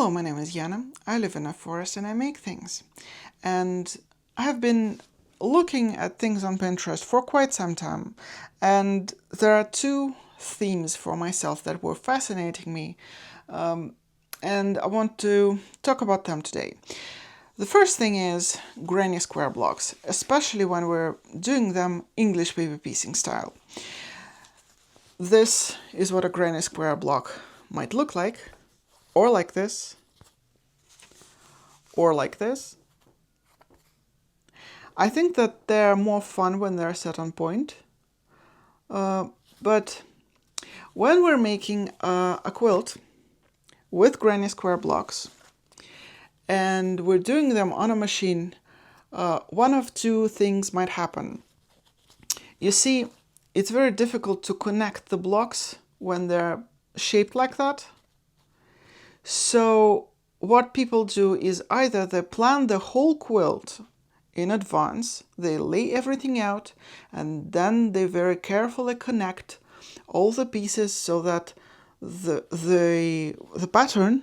Hello, my name is Jana. I live in a forest and I make things. And I have been looking at things on Pinterest for quite some time. And there are two themes for myself that were fascinating me. And I want to talk about them today. The first thing is granny square blocks, especially when we're doing them English paper piecing style. This is what a granny square block might look like, or like this, or like this. I think that they're more fun when they're set on point, but when we're making a quilt with granny square blocks and we're doing them on a machine, one of two things might happen. You see, it's very difficult to connect the blocks when they're shaped like that. So what people do is either they plan the whole quilt in advance, they lay everything out, and then they very carefully connect all the pieces so that the pattern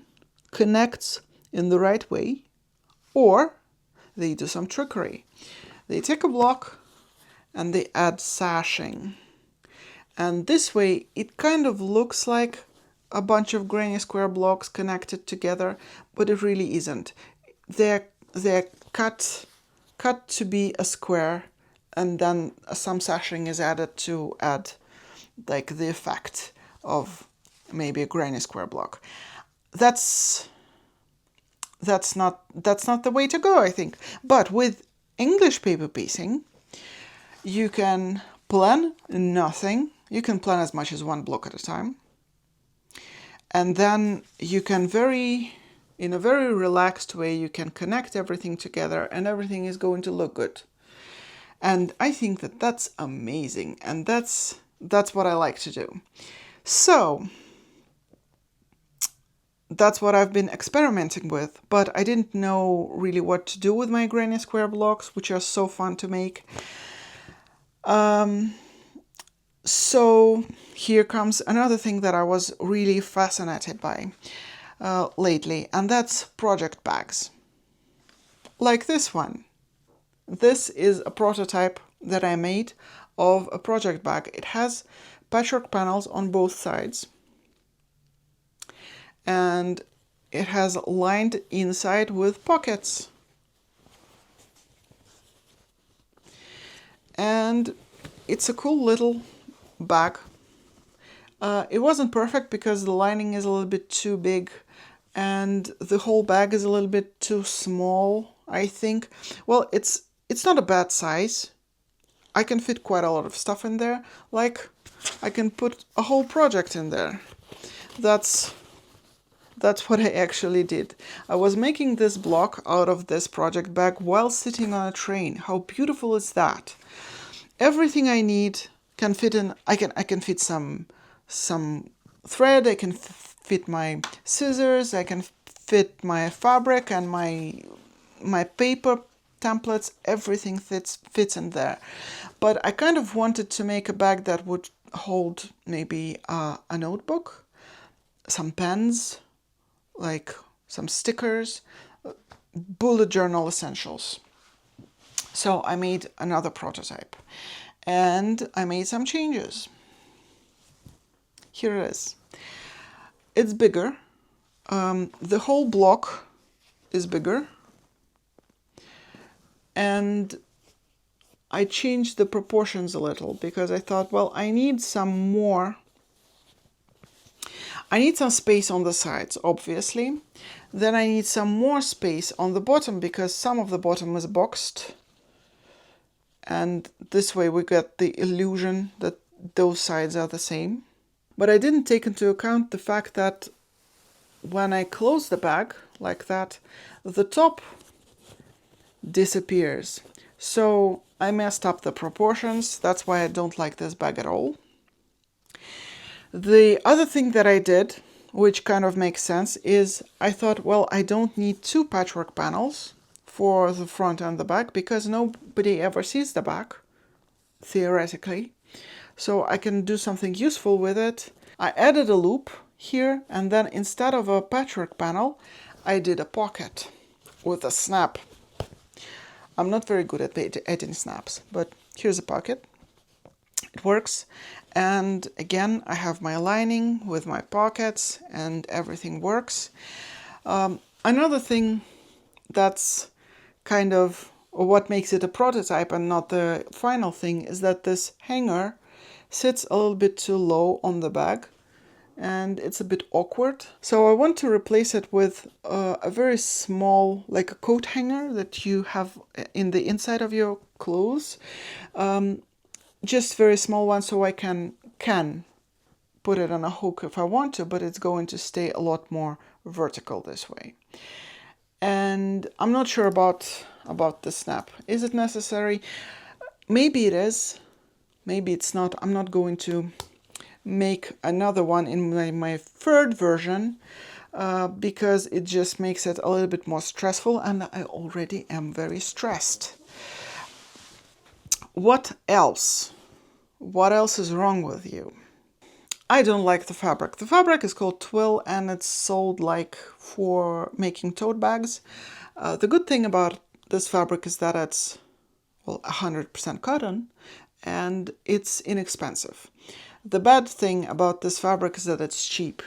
connects in the right way, or they do some trickery. They take a block and they add sashing. And this way it kind of looks like a bunch of granny square blocks connected together, but it really isn't. They're cut to be a square, and then some sashing is added to add like the effect of maybe a granny square block. That's not the way to go, I think. But with English paper piecing, you can plan nothing. You can plan as much as one block at a time. And then you can in a very relaxed way, you can connect everything together and everything is going to look good. And I think that that's amazing. And that's what I like to do. So that's what I've been experimenting with, but I didn't know really what to do with my granny square blocks, which are so fun to make. So here comes another thing that I was really fascinated by lately, and that's project bags. Like this one. This is a prototype that I made of a project bag. It has patchwork panels on both sides. And it has lined inside with pockets. And it's a cool little bag. It wasn't perfect because the lining is a little bit too big and the whole bag is a little bit too small, I think. Well, it's not a bad size. I can fit quite a lot of stuff in there. Like, I can put a whole project in there. That's what I actually did. I was making this block out of this project bag while sitting on a train. How beautiful is that? Everything I need can fit in. I can fit some thread. I can fit my scissors. I can fit my fabric and my paper templates. Everything fits in there. But I kind of wanted to make a bag that would hold maybe a notebook, some pens, like some stickers, bullet journal essentials. So I made another prototype and I made some changes. Here it is. It's bigger. The whole block is bigger. And I changed the proportions a little because I thought, well, I need some space on the sides, obviously. Then I need some more space on the bottom because some of the bottom is boxed. And this way we get the illusion that those sides are the same. But I didn't take into account the fact that when I close the bag like that, the top disappears. So I messed up the proportions. That's why I don't like this bag at all. The other thing that I did, which kind of makes sense, is I thought, well, I don't need two patchwork panels for the front and the back because nobody ever sees the back, theoretically. So I can do something useful with it. I added a loop here, and then instead of a patchwork panel, I did a pocket with a snap. I'm not very good at adding snaps, but here's a pocket. It works. And again, I have my lining with my pockets and everything works. Another thing that's kind of what makes it a prototype and not the final thing is that this hanger sits a little bit too low on the bag and it's a bit awkward. So I want to replace it with a very small, like a coat hanger that you have in the inside of your clothes. Just very small one, so I can put it on a hook if I want to, but it's going to stay a lot more vertical this way. And I'm not sure about the snap. Is it necessary? Maybe it is. Maybe it's not. I'm not going to make another one in my third version because it just makes it a little bit more stressful, and I already am very stressed. What else? What else is wrong with you? I don't like the fabric. The fabric is called twill and it's sold like for making tote bags. The good thing about this fabric is that it's, well, 100% cotton and it's inexpensive. The bad thing about this fabric is that it's cheap.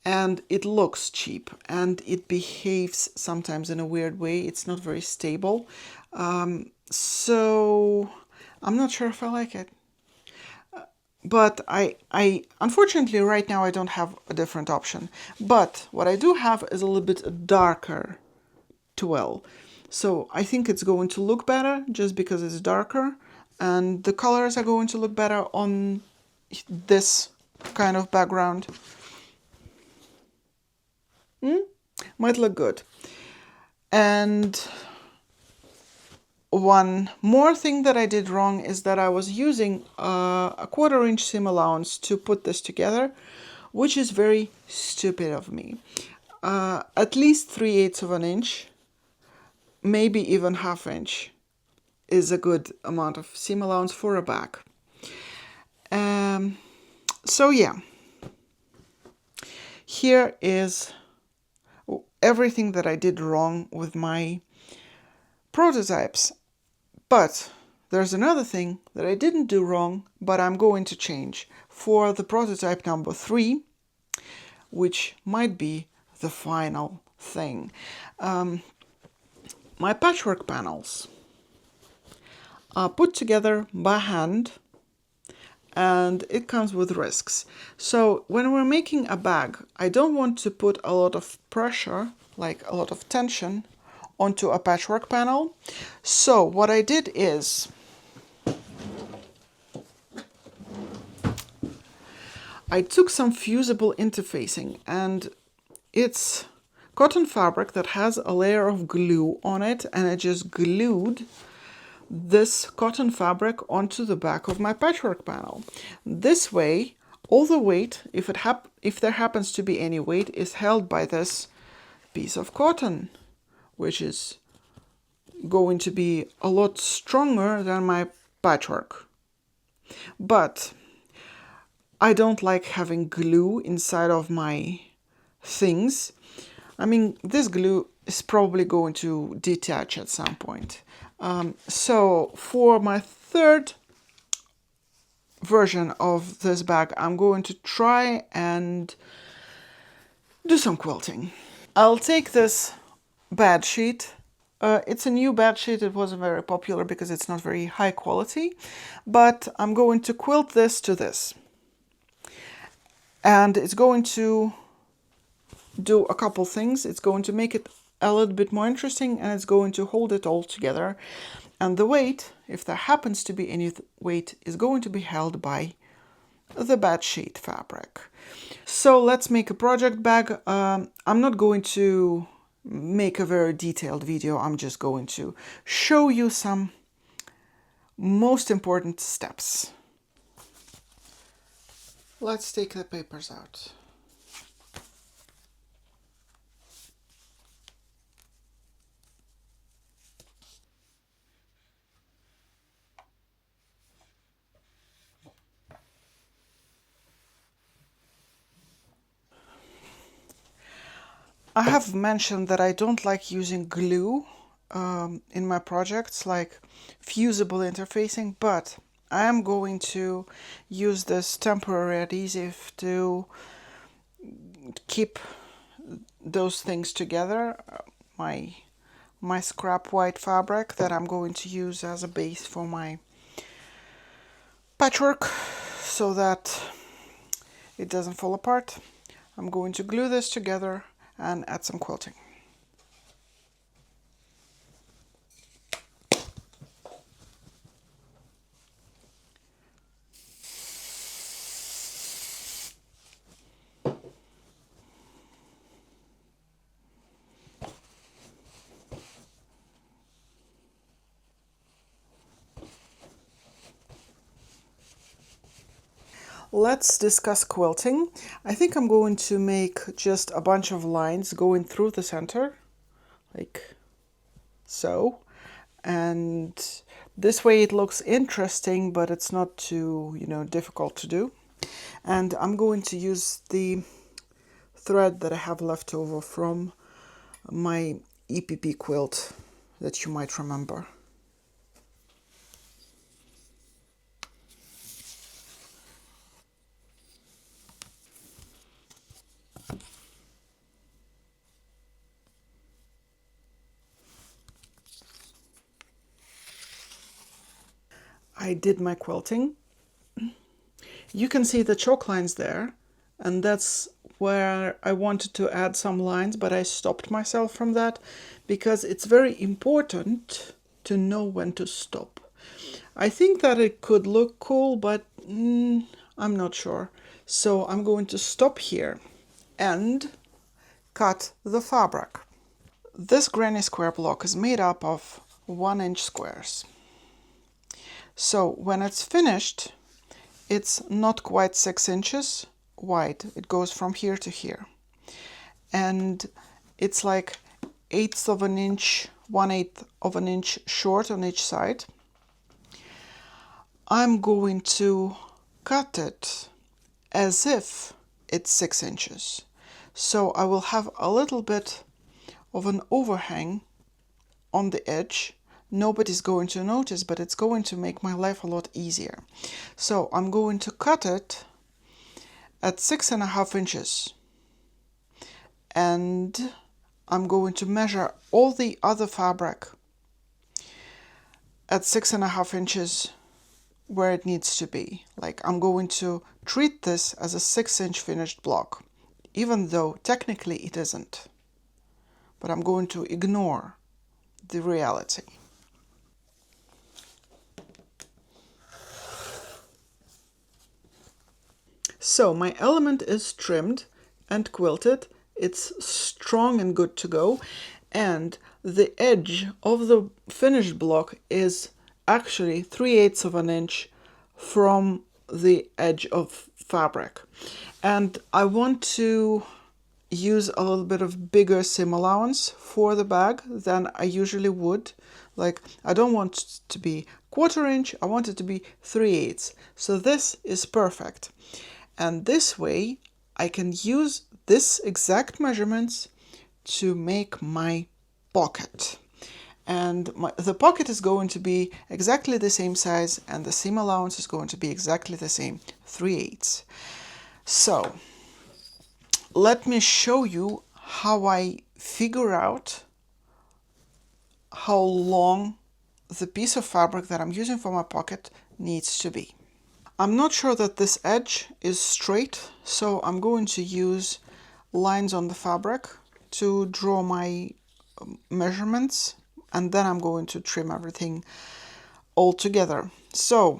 And it looks cheap and it behaves sometimes in a weird way. It's not very stable. So I'm not sure if I like it. But I unfortunately right now I don't have a different option. But what I do have is a little bit darker twill. So I think it's going to look better just because it's darker. And the colors are going to look better on this kind of background. Might look good. And one more thing that I did wrong is that I was using a 1/4 inch seam allowance to put this together, which is very stupid of me. At least 3/8 of an inch, maybe even 1/2 inch is a good amount of seam allowance for a bag. So yeah, here is everything that I did wrong with my prototypes. But there's another thing that I didn't do wrong, but I'm going to change for the prototype number 3, which might be the final thing. My patchwork panels are put together by hand and it comes with risks. So when we're making a bag, I don't want to put a lot of pressure, like a lot of tension, onto a patchwork panel. So what I did is I took some fusible interfacing, and it's cotton fabric that has a layer of glue on it, and I just glued this cotton fabric onto the back of my patchwork panel. This way, all the weight, if there happens to be any weight, is held by this piece of cotton, which is going to be a lot stronger than my patchwork. But I don't like having glue inside of my things. I mean, this glue is probably going to detach at some point. So for my third version of this bag, I'm going to try and do some quilting. I'll take this bed sheet. It's a new bed sheet. It wasn't very popular because it's not very high quality, but I'm going to quilt this to this. And it's going to do a couple things. It's going to make it a little bit more interesting, and it's going to hold it all together. And the weight, if there happens to be any weight, is going to be held by the bed sheet fabric. So let's make a project bag. I'm not going to make a very detailed video. I'm just going to show you some most important steps. Let's take the papers out. I have mentioned that I don't like using glue in my projects, like fusible interfacing, but I am going to use this temporary adhesive to keep those things together. My scrap white fabric that I'm going to use as a base for my patchwork so that it doesn't fall apart. I'm going to glue this together and add some quilting. Let's discuss quilting. I think I'm going to make just a bunch of lines going through the center, like so. And this way it looks interesting, but it's not too, difficult to do. And I'm going to use the thread that I have left over from my EPP quilt that you might remember. I did my quilting. You can see the chalk lines there, and that's where I wanted to add some lines, but I stopped myself from that because it's very important to know when to stop. I think that it could look cool, but I'm not sure. So I'm going to stop here and cut the fabric. This granny square block is made up of 1-inch squares. So when it's finished, it's not quite 6 inches wide. It goes from here to here. And it's like 1/8 of an inch, 1/8 of an inch short on each side. I'm going to cut it as if it's 6 inches. So I will have a little bit of an overhang on the edge. Nobody's going to notice, but it's going to make my life a lot easier. So I'm going to cut it at 6.5 inches. And I'm going to measure all the other fabric at 6.5 inches where it needs to be. Like, I'm going to treat this as a 6-inch finished block, even though technically it isn't. But I'm going to ignore the reality. So my element is trimmed and quilted. It's strong and good to go. And the edge of the finished block is actually 3/8 of an inch from the edge of fabric. And I want to use a little bit of bigger seam allowance for the bag than I usually would. Like, I don't want it to be 1/4 inch, I want it to be 3/8. So this is perfect. And this way I can use this exact measurements to make my pocket. And the pocket is going to be exactly the same size, and the seam allowance is going to be exactly the same, 3/8. So let me show you how I figure out how long the piece of fabric that I'm using for my pocket needs to be. I'm not sure that this edge is straight, so I'm going to use lines on the fabric to draw my measurements, and then I'm going to trim everything all together. So,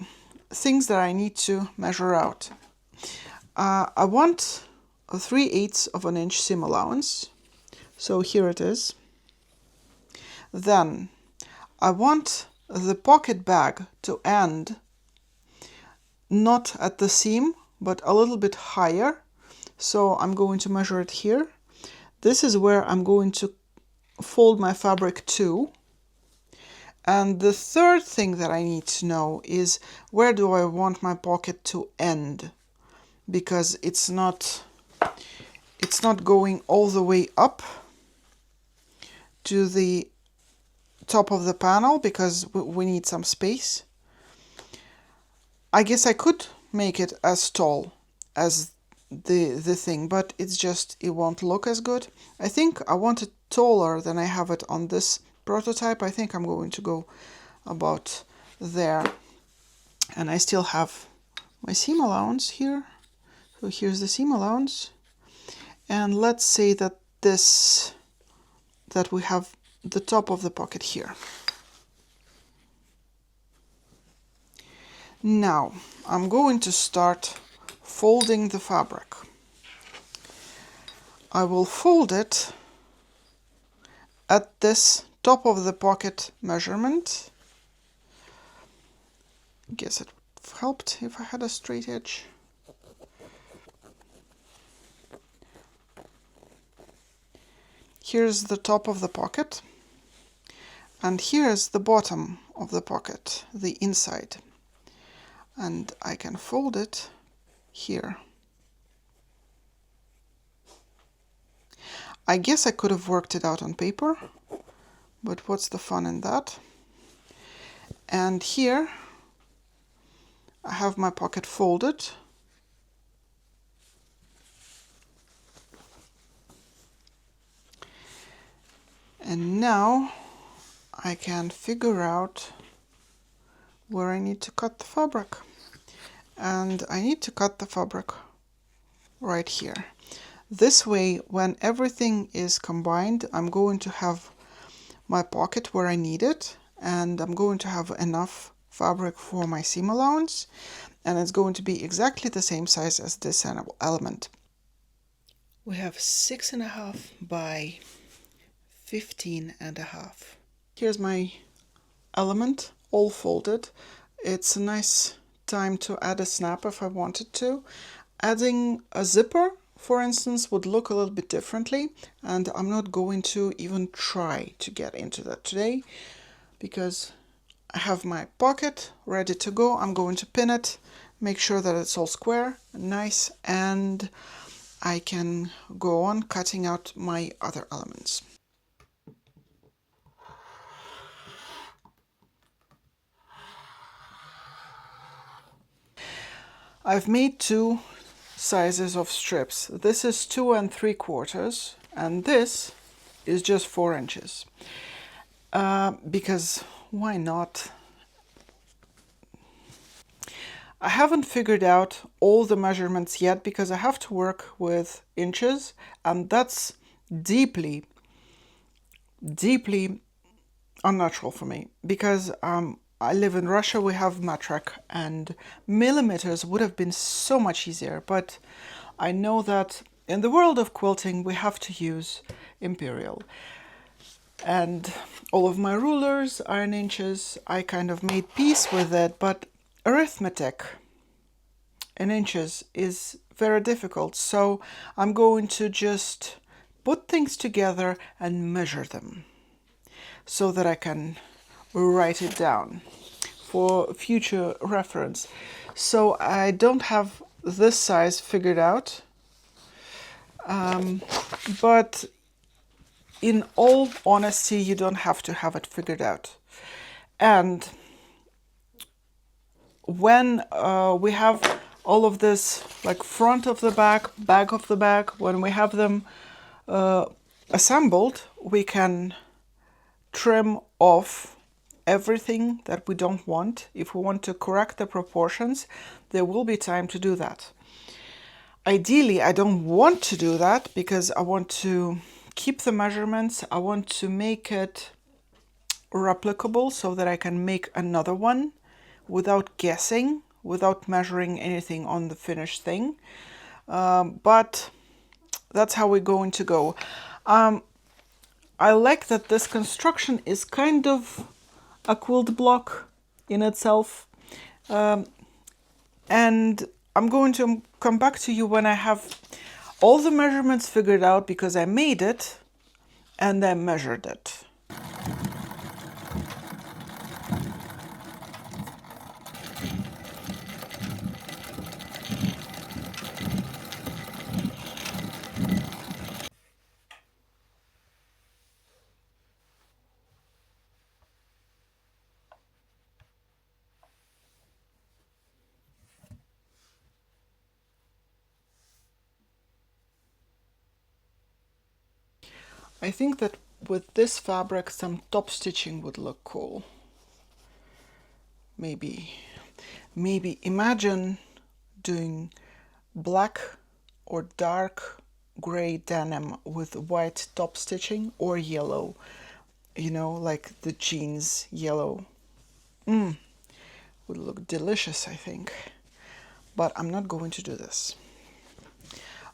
things that I need to measure out. I want a 3/8 of an inch seam allowance, so here it is. Then I want the pocket bag to end not at the seam, but a little bit higher. So I'm going to measure it here. This is where I'm going to fold my fabric to. And the third thing that I need to know is, where do I want my pocket to end? Because it's not going all the way up. to the top of the panel because we need some space. I guess I could make it as tall as the thing, but it won't look as good. I think I want it taller than I have it on this prototype. I think I'm going to go about there. And I still have my seam allowance here. So here's the seam allowance. And let's say that we have the top of the pocket here. Now I'm going to start folding the fabric. I will fold it at this top of the pocket measurement. I guess it would have helped if I had a straight edge. Here's the top of the pocket, and here's the bottom of the pocket, the inside. And I can fold it here. I guess I could have worked it out on paper, but what's the fun in that? And here I have my pocket folded. And now I can figure out where I need to cut the fabric. And I need to cut the fabric right here. This way, when everything is combined, I'm going to have my pocket where I need it, and I'm going to have enough fabric for my seam allowance, and it's going to be exactly the same size as this element. We have 6.5 by 15.5. Here's my element all folded. It's a nice time to add a snap if I wanted to. Adding a zipper, for instance, would look a little bit differently, and I'm not going to even try to get into that today because I have my pocket ready to go. I'm going to pin it, make sure that it's all square and nice, and I can go on cutting out my other elements. I've made two sizes of strips. This is 2 3/4, and this is just 4 inches. Because why not? I haven't figured out all the measurements yet because I have to work with inches, and that's deeply, deeply unnatural for me because I live in Russia, we have metric, and millimeters would have been so much easier, but I know that in the world of quilting we have to use imperial. And all of my rulers are in inches. I kind of made peace with it, but arithmetic in inches is very difficult, so I'm going to just put things together and measure them so that I can write it down for future reference. So I don't have this size figured out, but in all honesty, you don't have to have it figured out. And when we have all of this, like front of the back of the back, when we have them assembled, we can trim off everything that we don't want. If we want to correct the proportions, there will be time to do that. Ideally, I don't want to do that because I want to keep the measurements. I want to make it replicable so that I can make another one without guessing, without measuring anything on the finished thing. But that's how we're going to go. I like that this construction is kind of a quilt block in itself. And I'm going to come back to you when I have all the measurements figured out because I made it and I measured it. I think that with this fabric some top stitching would look cool. Maybe imagine doing black or dark gray denim with white top stitching, or yellow, you know, like the jeans yellow. Would look delicious, I think. But I'm not going to do this.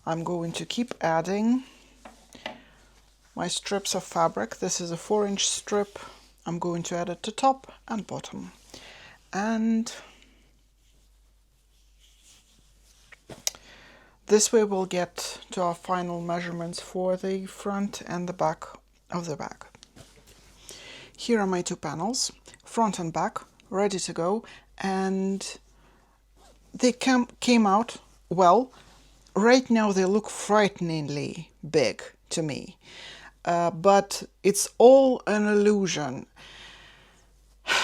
I'm going to keep adding my strips of fabric. This is a 4-inch strip. I'm going to add it to top and bottom. And this way we'll get to our final measurements for the front and the back of the bag. Here are my 2 panels, front and back, ready to go, and they came out well. Right now they look frighteningly big to me, but it's all an illusion.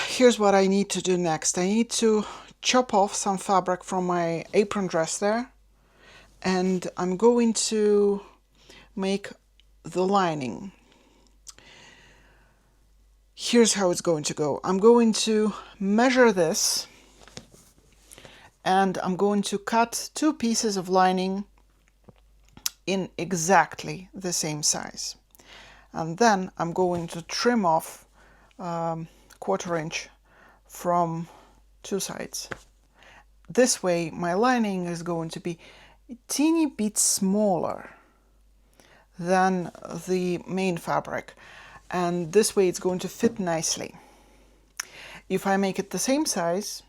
Here's what I need to do next. I need to chop off some fabric from my apron dress there, and I'm going to make the lining. Here's how it's going to go. I'm going to measure this, and I'm going to cut 2 pieces of lining in exactly the same size. And then I'm going to trim off 1/4 inch from 2 sides. This way my lining is going to be a teeny bit smaller than the main fabric, and this way it's going to fit nicely. If I make it the same size,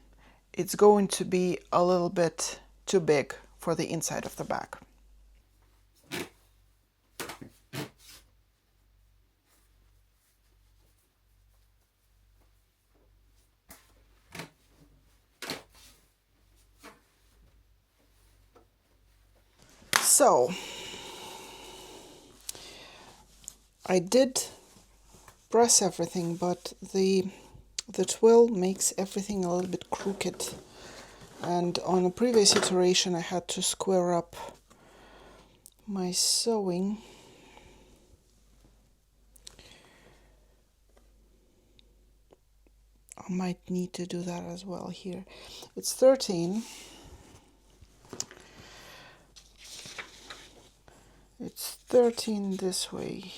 it's going to be a little bit too big for the inside of the bag. So I did press everything, but the twill makes everything a little bit crooked, and on a previous iteration I had to square up my sewing. I might need to do that as well here. It's 13. It's 13 this way.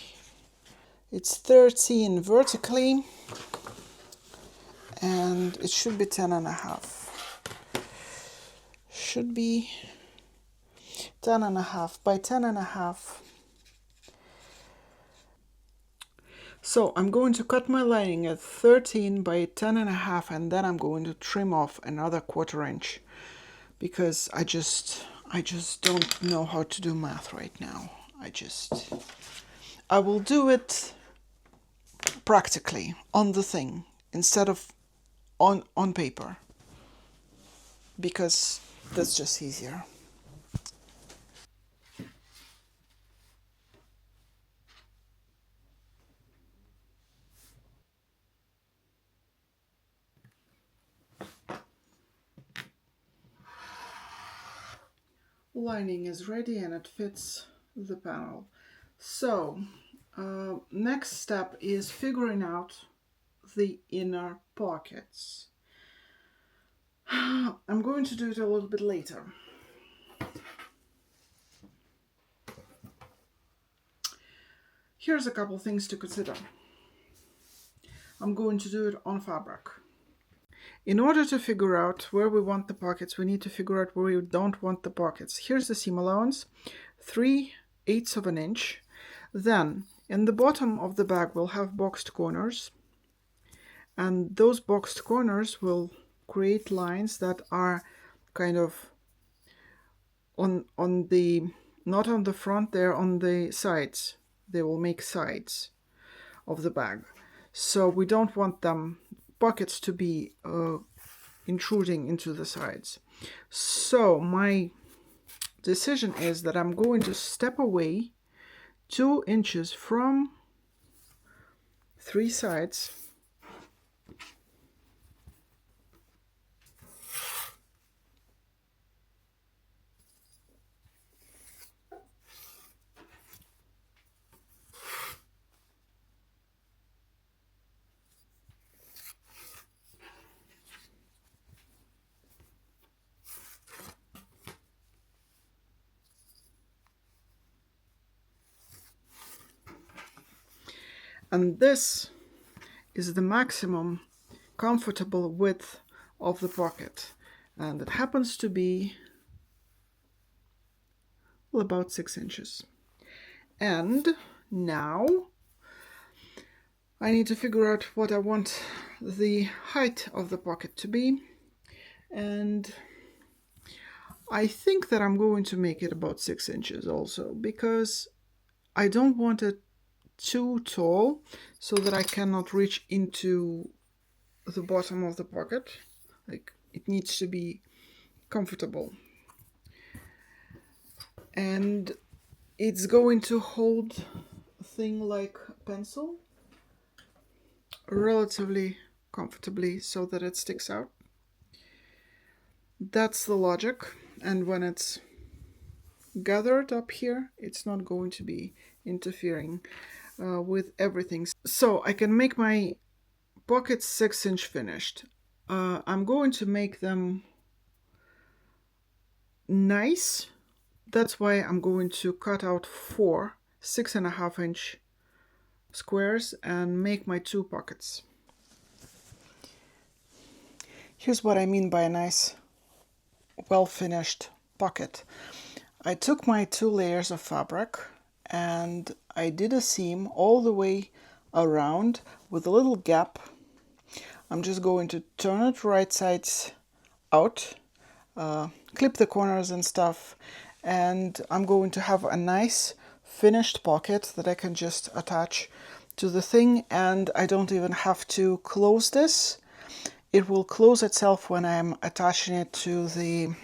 It's 13 vertically, and it should be 10.5. Should be 10.5 by 10.5. So I'm going to cut my lining at 13 by 10.5, and then I'm going to trim off another 1/4 inch, because I just don't know how to do math right now. I will do it practically on the thing instead of on paper, because that's just easier. Lining is ready and it fits the panel. So next step is figuring out the inner pockets. I'm going to do it a little bit later. Here's a couple things to consider. I'm going to do it on fabric. In order to figure out where we want the pockets, we need to figure out where we don't want the pockets. Here's the seam allowance, 3/8 of an inch. Then in the bottom of the bag we'll have boxed corners, and those boxed corners will create lines that are kind of on the, not on the front, they're on the sides. They will make sides of the bag. So we don't want them pockets to be intruding into the sides. So my decision is that I'm going to step away 2 inches from 3 sides, And this is the maximum comfortable width of the pocket, and it happens to be, well, about 6 inches. And now I need to figure out what I want the height of the pocket to be, and I think that I'm going to make it about 6 inches also, because I don't want it too tall so that I cannot reach into the bottom of the pocket. Like, it needs to be comfortable. And it's going to hold a thing like a pencil relatively comfortably so that it sticks out. That's the logic. And when it's gathered up here, it's not going to be interfering with everything. So I can make my pockets 6-inch finished. I'm going to make them nice. That's why I'm going to cut out 4 6.5-inch squares and make my 2 pockets. Here's what I mean by a nice, well-finished pocket. I took my 2 layers of fabric and I did a seam all the way around with a little gap. I'm just going to turn it right sides out, clip the corners and stuff, and I'm going to have a nice finished pocket that I can just attach to the thing, and I don't even have to close this. It will close itself when I'm attaching it to the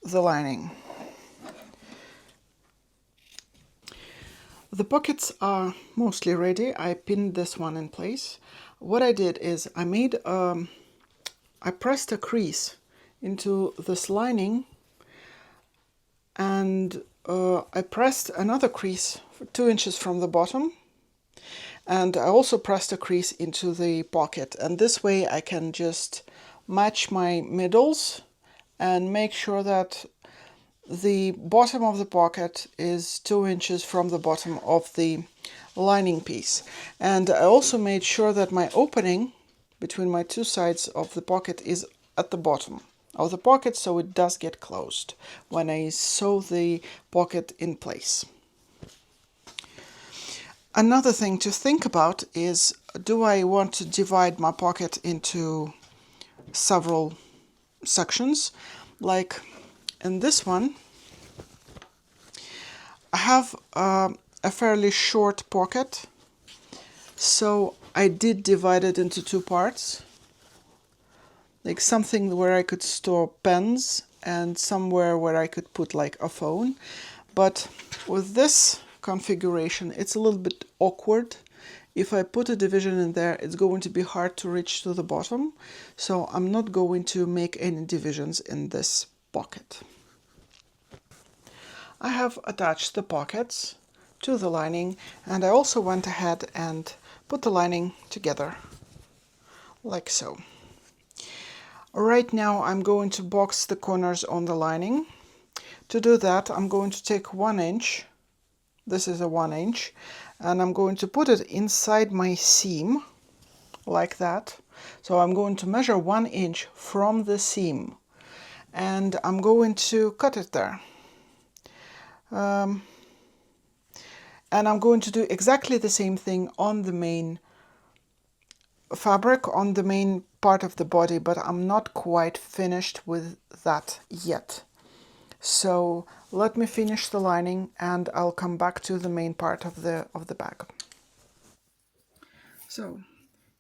lining. The pockets are mostly ready. I pinned this one in place. What I did is I pressed a crease into this lining, and I pressed another crease 2 inches from the bottom, and I also pressed a crease into the pocket, and this way I can just match my middles and make sure that the bottom of the pocket is 2 inches from the bottom of the lining piece. And I also made sure that my opening between my 2 sides of the pocket is at the bottom of the pocket, so it does get closed when I sew the pocket in place. Another thing to think about is, do I want to divide my pocket into several sections? Like in this one, I have a fairly short pocket, so I did divide it into 2 parts. Like something where I could store pens and somewhere where I could put like a phone. But with this configuration, it's a little bit awkward. If I put a division in there, it's going to be hard to reach to the bottom. So I'm not going to make any divisions in this pocket. I have attached the pockets to the lining, and I also went ahead and put the lining together like so. Right now I'm going to box the corners on the lining. To do that, I'm going to take 1 inch, this is a 1 inch, and I'm going to put it inside my seam like that. So I'm going to measure 1 inch from the seam, and I'm going to cut it there. And I'm going to do exactly the same thing on the main fabric, on the main part of the body, but I'm not quite finished with that yet. So let me finish the lining and I'll come back to the main part of the bag. So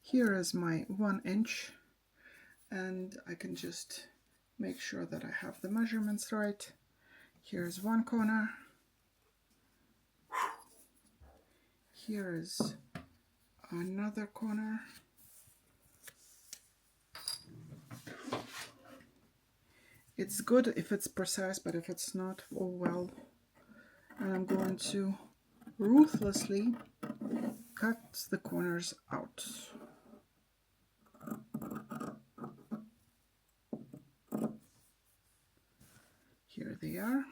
here is my 1 inch, and I can just make sure that I have the measurements right. Here's one corner. Here is another corner. It's good if it's precise, but if it's not, oh well. And I'm going to ruthlessly cut the corners out. Here they are.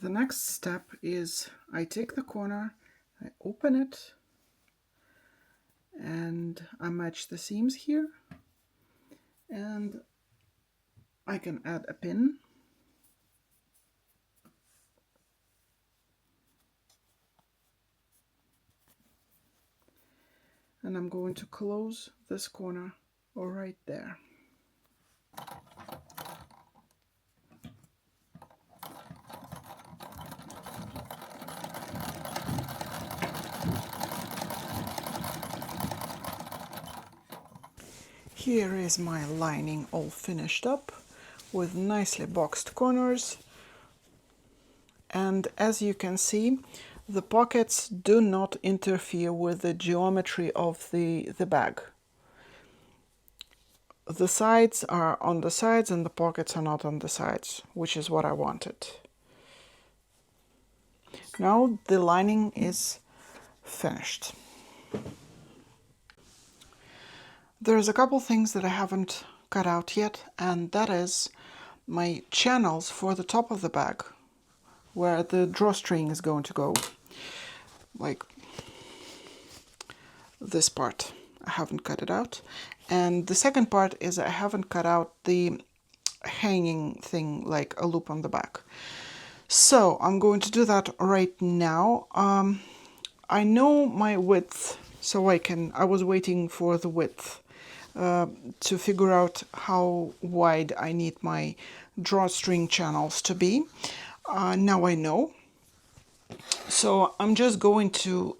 The next step is I take the corner, I open it, and I match the seams here, and I can add a pin. And I'm going to close this corner right there. Here is my lining all finished up with nicely boxed corners. And as you can see, the pockets do not interfere with the geometry of the bag. The sides are on the sides and the pockets are not on the sides, which is what I wanted. Now the lining is finished. There's a couple things that I haven't cut out yet, and that is my channels for the top of the bag, where the drawstring is going to go, like this part. I haven't cut it out. And the second part is I haven't cut out the hanging thing, like a loop on the back. So I'm going to do that right now. I know my width, so I was waiting for the width to figure out how wide I need my drawstring channels to be. Now I know. So I'm just going to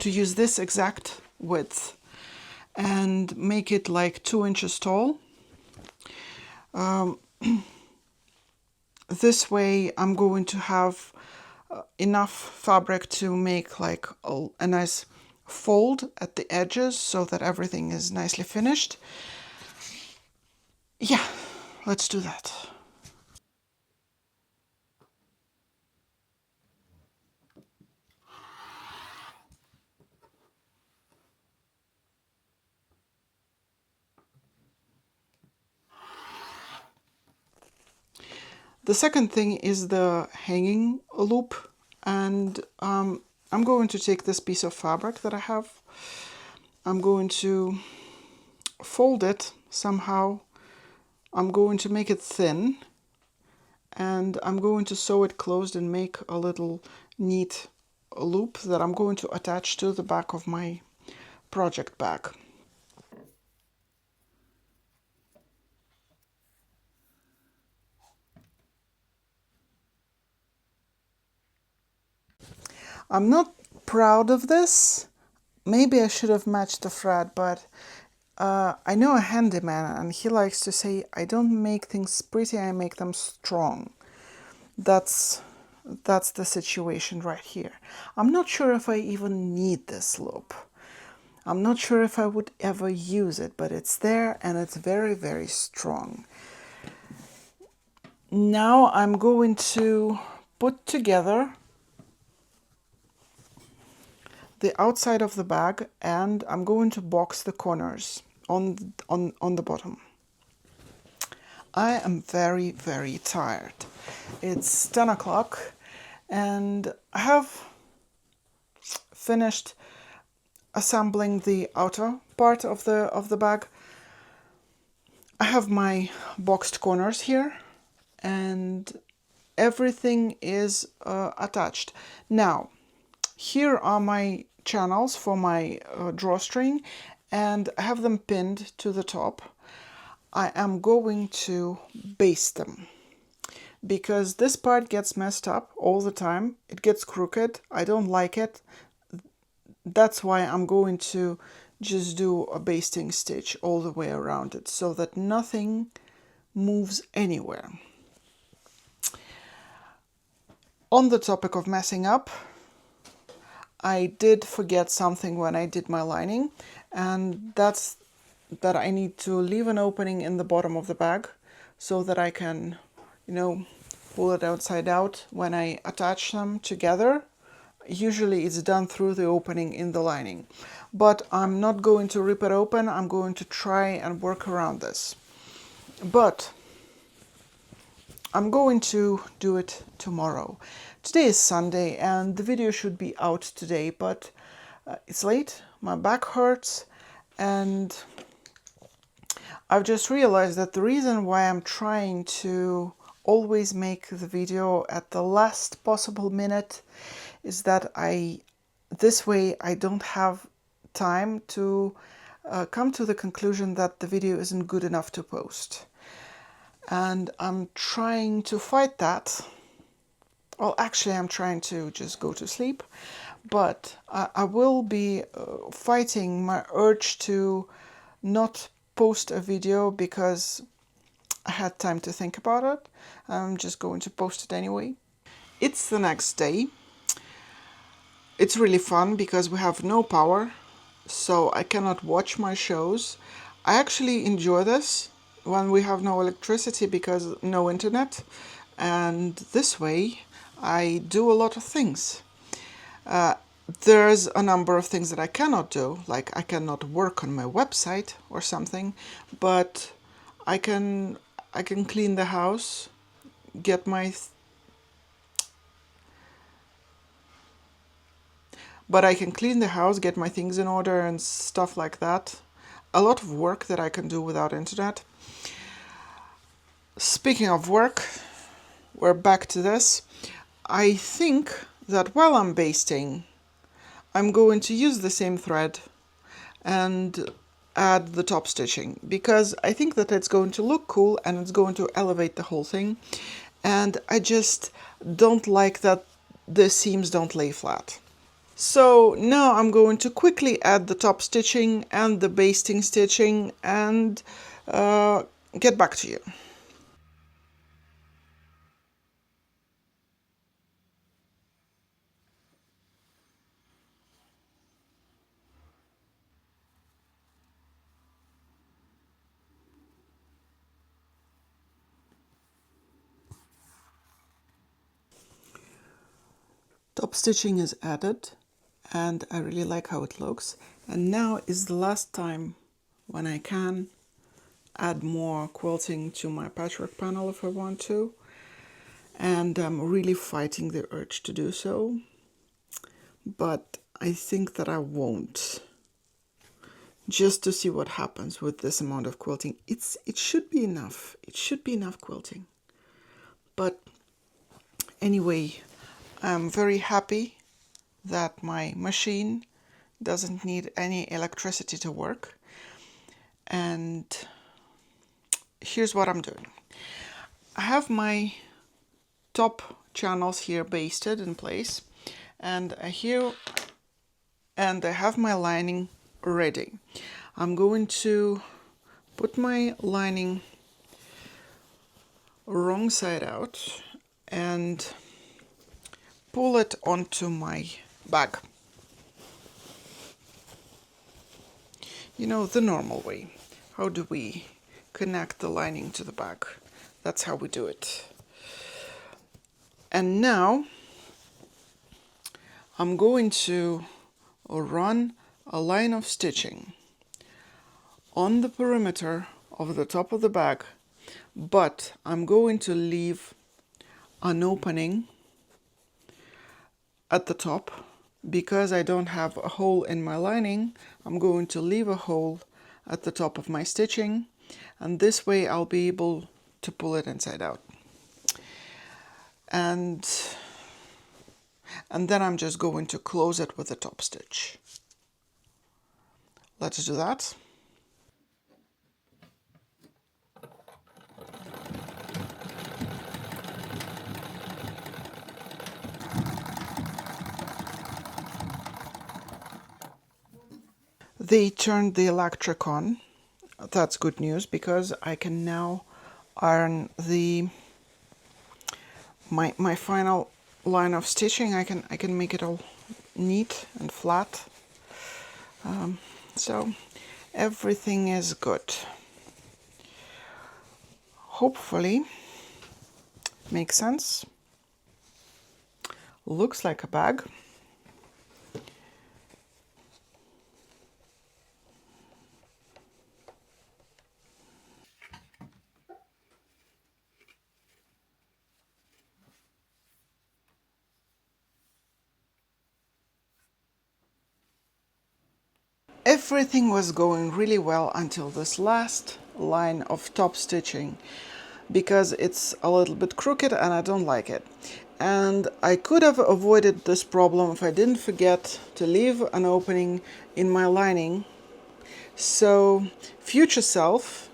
use this exact width and make it like 2 inches tall. This way I'm going to have enough fabric to make like a nice fold at the edges so that everything is nicely finished. Yeah, let's do that. The second thing is the hanging loop, and I'm going to take this piece of fabric that I have. I'm going to fold it somehow. I'm going to make it thin, and I'm going to sew it closed and make a little neat loop that I'm going to attach to the back of my project bag. I'm not proud of this. Maybe I should have matched the thread, but I know a handyman and he likes to say, I don't make things pretty, I make them strong. That's the situation right here. I'm not sure if I even need this loop. I'm not sure if I would ever use it, but it's there and it's very, very strong. Now I'm going to put together the outside of the bag, and I'm going to box the corners on the bottom. I am very, very tired. It's 10 o'clock and I have finished assembling the outer part of the bag. I have my boxed corners here and everything is attached. Now, here are my channels for my drawstring, and I have them pinned to the top. I am going to baste them because this part gets messed up all the time. It gets crooked. I don't like it. That's why I'm going to just do a basting stitch all the way around it so that nothing moves anywhere. On the topic of messing up, I did forget something when I did my lining, and that's that I need to leave an opening in the bottom of the bag so that I can, pull it outside out when I attach them together. Usually it's done through the opening in the lining, but I'm not going to rip it open. I'm going to try and work around this, but I'm going to do it tomorrow. Today is Sunday and the video should be out today, but it's late, my back hurts, and I've just realized that the reason why I'm trying to always make the video at the last possible minute is that this way I don't have time to come to the conclusion that the video isn't good enough to post. And I'm trying to fight that. Well, actually, I'm trying to just go to sleep, but I will be fighting my urge to not post a video because I had time to think about it. I'm just going to post it anyway. It's the next day. It's really fun because we have no power, so I cannot watch my shows. I actually enjoy this when we have no electricity because no internet, and this way I do a lot of things. There's a number of things that I cannot do, like I cannot work on my website or something, but I can clean the house, get my but I can clean the house, get my things in order and stuff like that. A lot of work that I can do without internet. Speaking of work, we're back to this. I think that while I'm basting, I'm going to use the same thread and add the top stitching because I think that it's going to look cool and it's going to elevate the whole thing. And I just don't like that the seams don't lay flat. So now I'm going to quickly add the top stitching and the basting stitching and get back to you. Top stitching is added and I really like how it looks. And now is the last time when I can add more quilting to my patchwork panel if I want to. And I'm really fighting the urge to do so. But I think that I won't. Just to see what happens with this amount of quilting. It should be enough. It should be enough quilting. But anyway, I'm very happy that my machine doesn't need any electricity to work. And here's what I'm doing. I have my top channels here basted in place, and I have my lining ready. I'm going to put my lining wrong side out and pull it onto my bag. You know, the normal way. How do we connect the lining to the bag? That's how we do it. And now I'm going to run a line of stitching on the perimeter of the top of the bag, but I'm going to leave an opening at the top because I don't have a hole in my lining. I'm going to leave a hole at the top of my stitching, and this way I'll be able to pull it inside out. And then I'm just going to close it with a top stitch. Let's do that. They turned the electric on. That's good news because I can now iron my final line of stitching. I can make it all neat and flat. So everything is good. Hopefully, makes sense. Looks like a bag. Everything was going really well until this last line of top stitching, because it's a little bit crooked and I don't like it. And I could have avoided this problem if I didn't forget to leave an opening in my lining. So, future self,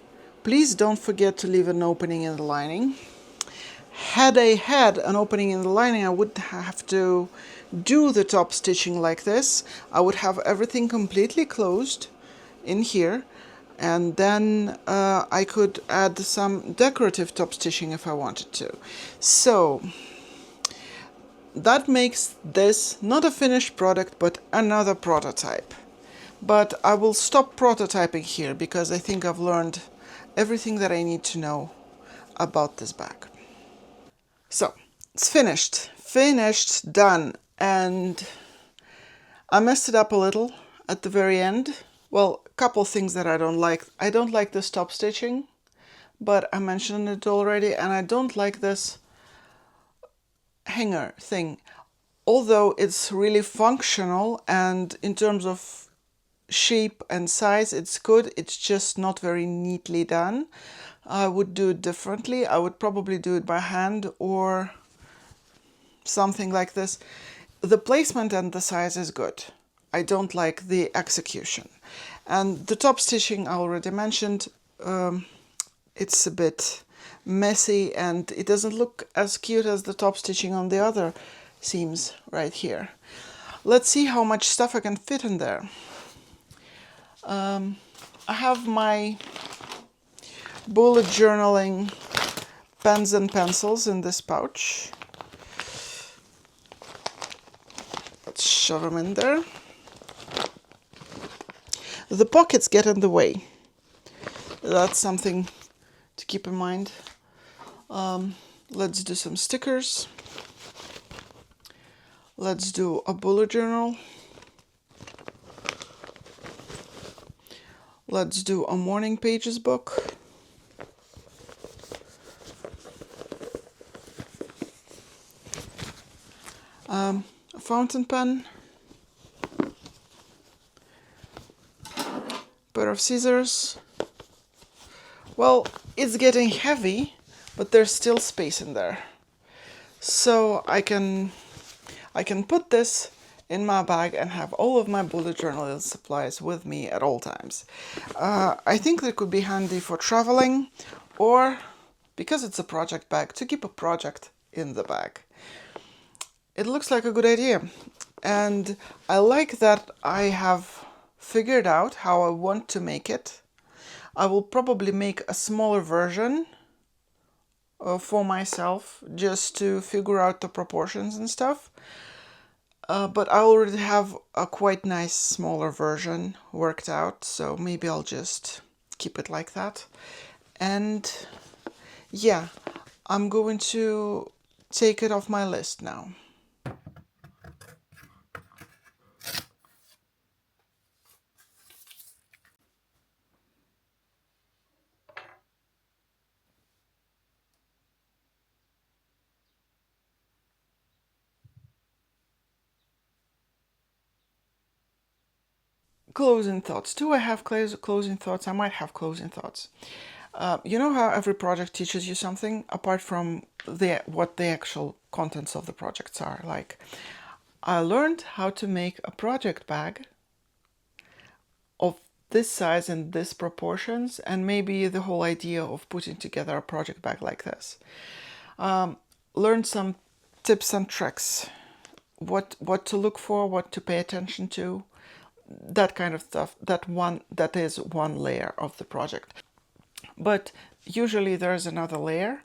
please don't forget to leave an opening in the lining. Had I had an opening in the lining, I would have to do the top stitching like this. I would have everything completely closed in here, and then I could add some decorative top stitching if I wanted to. So that makes this not a finished product but another prototype. But I will stop prototyping here because I think I've learned everything that I need to know about this bag. So it's finished, done, and I messed it up a little at the very end. Well, a couple things that I don't like. I don't like this top stitching, but I mentioned it already, and I don't like this hanger thing. Although it's really functional and in terms of shape and size it's good, it's just not very neatly done. I would do it differently. I would probably do it by hand or something like this. The placement and the size is good. I don't like the execution. And the top stitching I already mentioned, it's a bit messy and it doesn't look as cute as the top stitching on the other seams right here. Let's see how much stuff I can fit in there. I have my bullet journaling pens and pencils in this pouch. Let's shove them in there. The pockets get in the way. That's something to keep in mind. Let's do some stickers. Let's do a bullet journal. Let's do a morning pages book. A fountain pen. Pair of scissors. Well, it's getting heavy, but there's still space in there. So I can put this in my bag and have all of my bullet journal supplies with me at all times. I think that could be handy for traveling, or, because it's a project bag, to keep a project in the bag. It looks like a good idea. And I like that I have figured out how I want to make it. I will probably make a smaller version for myself just to figure out the proportions and stuff. But I already have a quite nice smaller version worked out, so maybe I'll just keep it like that. And yeah, I'm going to take it off my list now. Closing thoughts. Do I have closing thoughts? I might have closing thoughts. You know how every project teaches you something apart from what the actual contents of the projects are. Like, I learned how to make a project bag of this size and this proportions, and maybe the whole idea of putting together a project bag like this. Learned some tips and tricks, what to look for, what to pay attention to, that kind of stuff. That is one layer of the project. But usually there's another layer.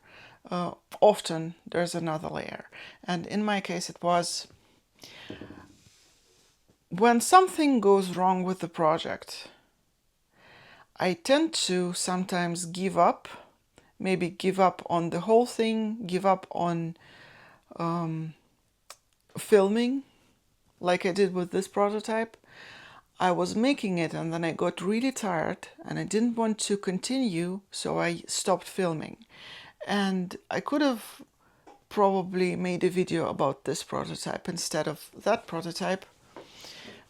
Often there's another layer. And in my case it was when something goes wrong with the project, I tend to sometimes give up. Maybe give up on the whole thing, give up on filming, like I did with this prototype. I was making it and then I got really tired and I didn't want to continue, so I stopped filming. And I could have probably made a video about this prototype instead of that prototype.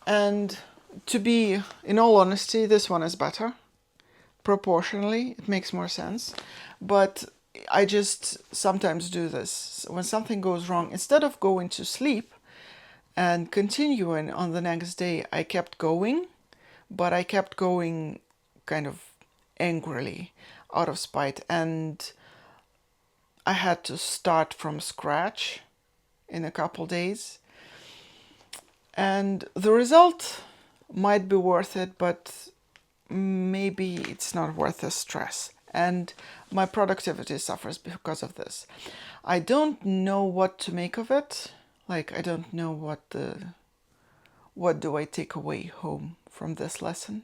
And To be, in all honesty, this one is better. Proportionally, it makes more sense. But I just sometimes do this. When something goes wrong, instead of going to sleep and continuing on the next day, I kept going, but I kept going kind of angrily, out of spite. And I had to start from scratch in a couple days. And the result might be worth it, but maybe it's not worth the stress. And my productivity suffers because of this. I don't know what to make of it. Like, I don't know what do I take away home from this lesson.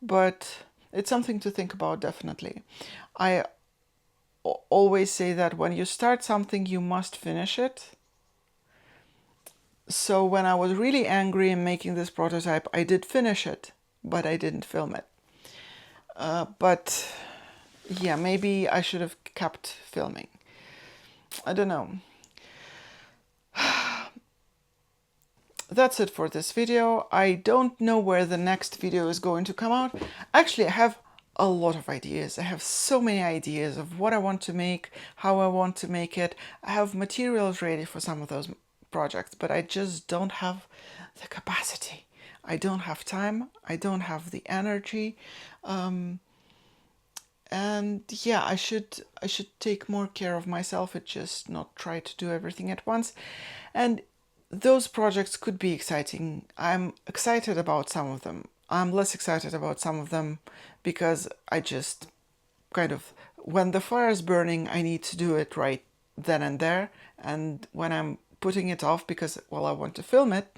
But it's something to think about, definitely. I always say that when you start something, you must finish it. So when I was really angry in making this prototype, I did finish it, but I didn't film it. But yeah, maybe I should have kept filming. I don't know. That's it for this video. I don't know where the next video is going to come out. Actually, I have a lot of ideas. I have so many ideas of what I want to make, how I want to make it. I have materials ready for some of those projects, but I just don't have the capacity. I don't have time. I don't have the energy. And yeah, I should take more care of myself and just not try to do everything at once. And those projects could be exciting. I'm excited about some of them. I'm less excited about some of them because I just kind of, when the fire is burning, I need to do it right then and there. And when I'm putting it off because, well, I want to film it,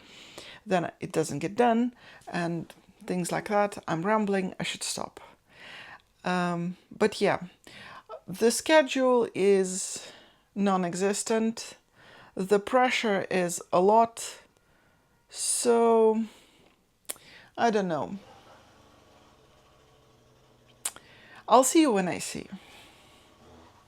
then it doesn't get done and things like that. I'm rambling. I should stop. But yeah, the schedule is non-existent. The pressure is a lot. So, I don't know. I'll see you when I see you.